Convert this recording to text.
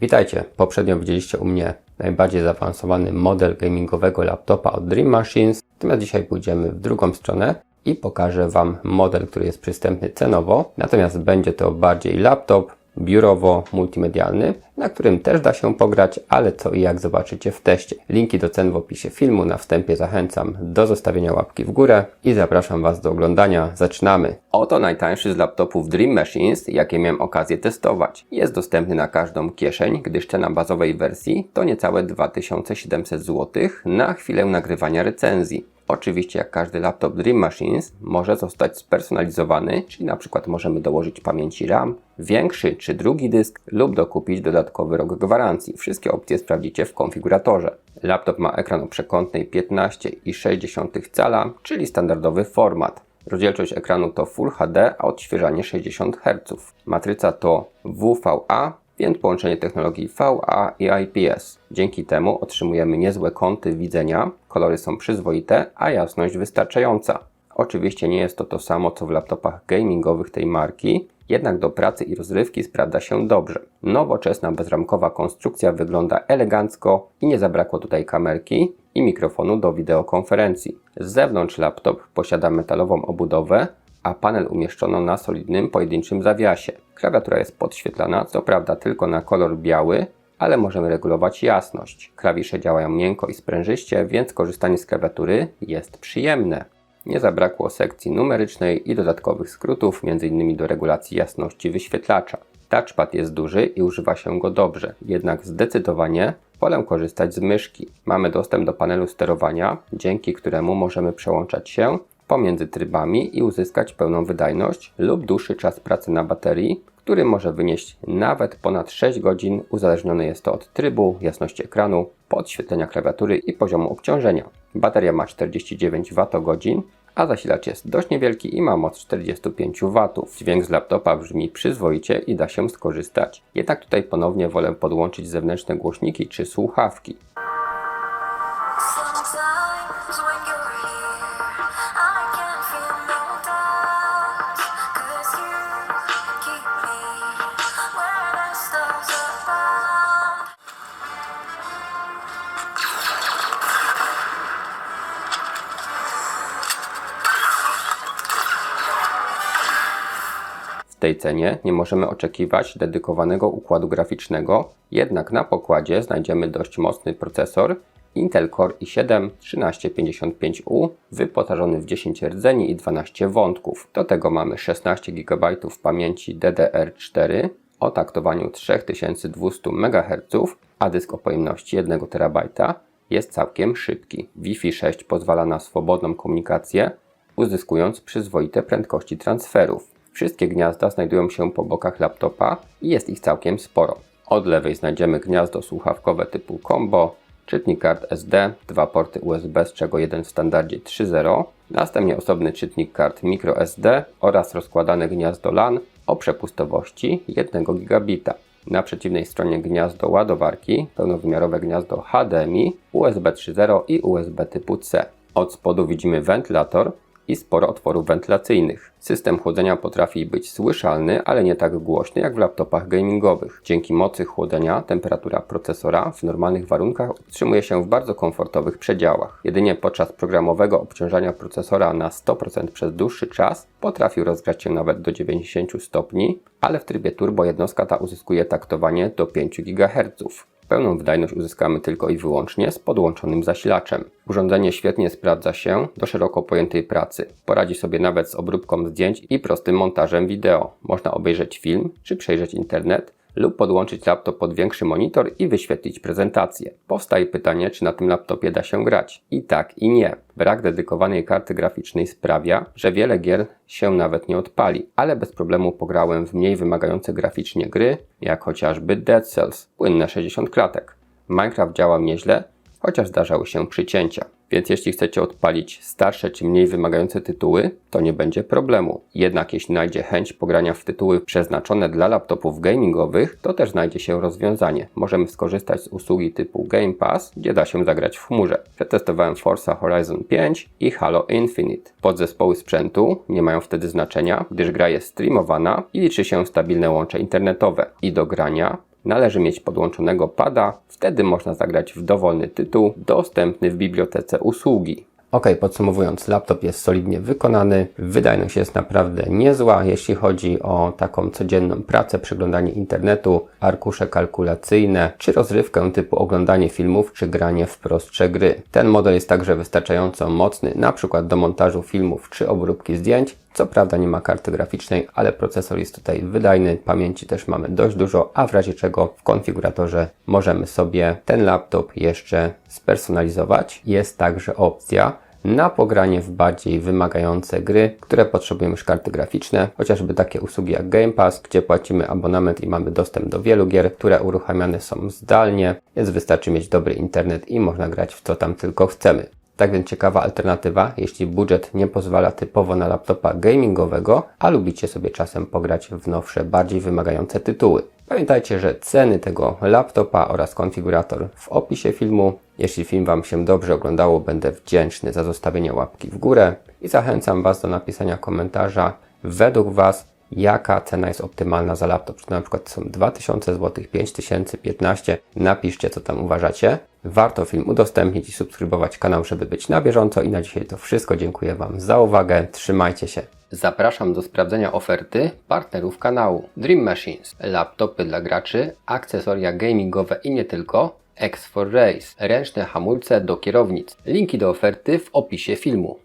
Witajcie, poprzednio widzieliście u mnie najbardziej zaawansowany model gamingowego laptopa od Dream Machines, natomiast dzisiaj pójdziemy w drugą stronę i pokażę Wam model, który jest przystępny cenowo, natomiast będzie to bardziej laptop biurowo-multimedialny, na którym też da się pograć, ale co i jak zobaczycie w teście. Linki do cen w opisie filmu. Na wstępie zachęcam do zostawienia łapki w górę i zapraszam Was do oglądania. Zaczynamy! Oto najtańszy z laptopów Dream Machines, jakie miałem okazję testować. Jest dostępny na każdą kieszeń, gdyż cena bazowej wersji to niecałe 2700 zł na chwilę nagrywania recenzji. Oczywiście jak każdy laptop Dream Machines może zostać spersonalizowany, czyli na przykład możemy dołożyć pamięci RAM, większy czy drugi dysk lub dokupić dodatkowy rok gwarancji. Wszystkie opcje sprawdzicie w konfiguratorze. Laptop ma ekran o przekątnej 15,6 cala, czyli standardowy format. Rozdzielczość ekranu to Full HD, a odświeżanie 60 Hz. Matryca to WVA, więc połączenie technologii VA i IPS. Dzięki temu otrzymujemy niezłe kąty widzenia, kolory są przyzwoite, a jasność wystarczająca. Oczywiście nie jest to samo co w laptopach gamingowych tej marki, jednak do pracy i rozrywki sprawdza się dobrze. Nowoczesna bezramkowa konstrukcja wygląda elegancko i nie zabrakło tutaj kamerki i mikrofonu do wideokonferencji. Z zewnątrz laptop posiada metalową obudowę, a panel umieszczono na solidnym pojedynczym zawiasie. Klawiatura jest podświetlana, co prawda tylko na kolor biały, ale możemy regulować jasność. Klawisze działają miękko i sprężyście, więc korzystanie z klawiatury jest przyjemne. Nie zabrakło sekcji numerycznej i dodatkowych skrótów, m.in. do regulacji jasności wyświetlacza. Touchpad jest duży i używa się go dobrze, jednak zdecydowanie wolę korzystać z myszki. Mamy dostęp do panelu sterowania, dzięki któremu możemy przełączać się pomiędzy trybami i uzyskać pełną wydajność lub dłuższy czas pracy na baterii, który może wynieść nawet ponad 6 godzin. Uzależnione jest to od trybu, jasności ekranu, podświetlenia klawiatury i poziomu obciążenia. Bateria ma 49 Wh, a zasilacz jest dość niewielki i ma moc 45 W. Dźwięk z laptopa brzmi przyzwoicie i da się skorzystać. Jednak tutaj ponownie wolę podłączyć zewnętrzne głośniki czy słuchawki. W tej cenie nie możemy oczekiwać dedykowanego układu graficznego, jednak na pokładzie znajdziemy dość mocny procesor Intel Core i7-1355U wyposażony w 10 rdzeni i 12 wątków. Do tego mamy 16 GB pamięci DDR4 o taktowaniu 3200 MHz, a dysk o pojemności 1 TB jest całkiem szybki. Wi-Fi 6 pozwala na swobodną komunikację, uzyskując przyzwoite prędkości transferów. Wszystkie gniazda znajdują się po bokach laptopa i jest ich całkiem sporo. Od lewej znajdziemy gniazdo słuchawkowe typu combo, czytnik kart SD, dwa porty USB, z czego jeden w standardzie 3.0, następnie osobny czytnik kart microSD oraz rozkładane gniazdo LAN o przepustowości 1 gigabita. Na przeciwnej stronie gniazdo ładowarki, pełnowymiarowe gniazdo HDMI, USB 3.0 i USB typu C. Od spodu widzimy wentylator i sporo otworów wentylacyjnych. System chłodzenia potrafi być słyszalny, ale nie tak głośny jak w laptopach gamingowych. Dzięki mocy chłodzenia temperatura procesora w normalnych warunkach utrzymuje się w bardzo komfortowych przedziałach. Jedynie podczas programowego obciążania procesora na 100% przez dłuższy czas potrafił rozgrzać się nawet do 90 stopni, ale w trybie turbo jednostka ta uzyskuje taktowanie do 5 GHz. Pełną wydajność uzyskamy tylko i wyłącznie z podłączonym zasilaczem. Urządzenie świetnie sprawdza się do szeroko pojętej pracy. Poradzi sobie nawet z obróbką zdjęć i prostym montażem wideo. Można obejrzeć film czy przejrzeć internet lub podłączyć laptop pod większy monitor i wyświetlić prezentację. Powstaje pytanie, czy na tym laptopie da się grać. I tak, i nie. Brak dedykowanej karty graficznej sprawia, że wiele gier się nawet nie odpali, ale bez problemu pograłem w mniej wymagające graficznie gry, jak chociażby Dead Cells, płynne 60 klatek. Minecraft działał nieźle, chociaż zdarzały się przycięcia. Więc jeśli chcecie odpalić starsze czy mniej wymagające tytuły, to nie będzie problemu. Jednak jeśli znajdzie chęć pogrania w tytuły przeznaczone dla laptopów gamingowych, to też znajdzie się rozwiązanie. Możemy skorzystać z usługi typu Game Pass, gdzie da się zagrać w chmurze. Przetestowałem Forza Horizon 5 i Halo Infinite. Podzespoły sprzętu nie mają wtedy znaczenia, gdyż gra jest streamowana i liczy się stabilne łącze internetowe. I do grania należy mieć podłączonego pada, wtedy można zagrać w dowolny tytuł dostępny w bibliotece usługi. Ok, podsumowując, laptop jest solidnie wykonany, wydajność jest naprawdę niezła, jeśli chodzi o taką codzienną pracę, przeglądanie internetu, arkusze kalkulacyjne, czy rozrywkę typu oglądanie filmów, czy granie w prostsze gry. Ten model jest także wystarczająco mocny, na przykład do montażu filmów, czy obróbki zdjęć. Co prawda nie ma karty graficznej, ale procesor jest tutaj wydajny, pamięci też mamy dość dużo, a w razie czego w konfiguratorze możemy sobie ten laptop jeszcze spersonalizować. Jest także opcja na pogranie w bardziej wymagające gry, które potrzebują już karty graficzne, chociażby takie usługi jak Game Pass, gdzie płacimy abonament i mamy dostęp do wielu gier, które uruchamiane są zdalnie, więc wystarczy mieć dobry internet i można grać w co tam tylko chcemy. Tak więc ciekawa alternatywa, jeśli budżet nie pozwala typowo na laptopa gamingowego, a lubicie sobie czasem pograć w nowsze, bardziej wymagające tytuły. Pamiętajcie, że ceny tego laptopa oraz konfigurator w opisie filmu. Jeśli film Wam się dobrze oglądało, będę wdzięczny za zostawienie łapki w górę i zachęcam Was do napisania komentarza według Was, jaka cena jest optymalna za laptop. Czy to na przykład są 2000 zł, 5000, 15. Napiszcie, co tam uważacie. Warto film udostępnić i subskrybować kanał, żeby być na bieżąco. I na dzisiaj to wszystko. Dziękuję Wam za uwagę. Trzymajcie się. Zapraszam do sprawdzenia oferty partnerów kanału. Dream Machines, laptopy dla graczy, akcesoria gamingowe i nie tylko, X4 Race, ręczne hamulce do kierownic. Linki do oferty w opisie filmu.